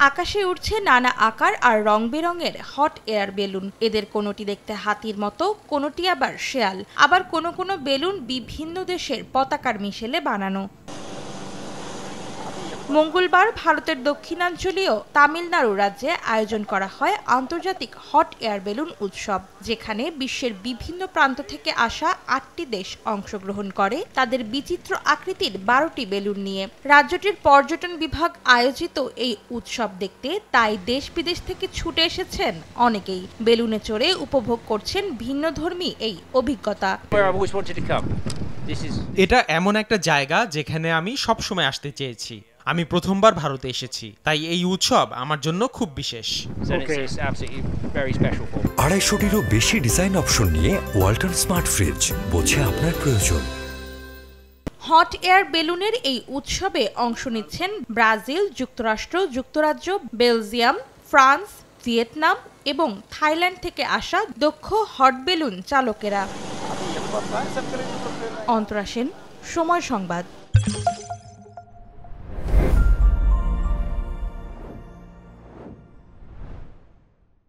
আকাশে উঠছে নানা আকার আর রং বেরঙের হট এয়ার বেলুন। এদের কোনোটি দেখতে হাতির মতো, কোনোটি আবার শেয়াল, আবার কোনো কোনো বেলুন বিভিন্ন দেশের পতাকার মিশেলে বানানো। মঙ্গলবার ভারতের দক্ষিণাঞ্চলীয় তামিলনাড়ু রাজ্যে আয়োজন করা হয় আন্তর্জাতিক হট এয়ার বেলুন উৎসব, যেখানে বিশ্বের বিভিন্ন প্রান্ত থেকে আসা ৮টি দেশ অংশগ্রহণ করে তাদের বিচিত্র আকৃতির ১২টি বেলুন নিয়ে। রাজ্যটির পর্যটন বিভাগ আয়োজিত এই উৎসব দেখতে তাই দেশ বিদেশ থেকে ছুটে এসেছেন অনেকেই। বেলুনে চড়ে উপভোগ করছেন ভিন্নধর্মী এই অভিজ্ঞতা। এটা এমন একটা জায়গা যেখানে আমি সবসময় আসতে চেয়েছি। আমি প্রথমবার ভারতে এসেছি, তাই এই উৎসব আমার জন্য খুব বিশেষ। ২৫০টিরও বেশি ডিজাইন অপশন নিয়ে ওয়ালটন স্মার্ট ফ্রিজ, বোঝে আপনার প্রয়োজন। হট এয়ার বেলুনের এই উৎসবে অংশ নিচ্ছেন ব্রাজিল, যুক্তরাষ্ট্র, যুক্তরাজ্য, বেলজিয়াম, ফ্রান্স, ভিয়েতনাম এবং থাইল্যান্ড থেকে আসা দক্ষ হট বেলুন চালকেরা। অন্তরা সেন, সময় সংবাদ।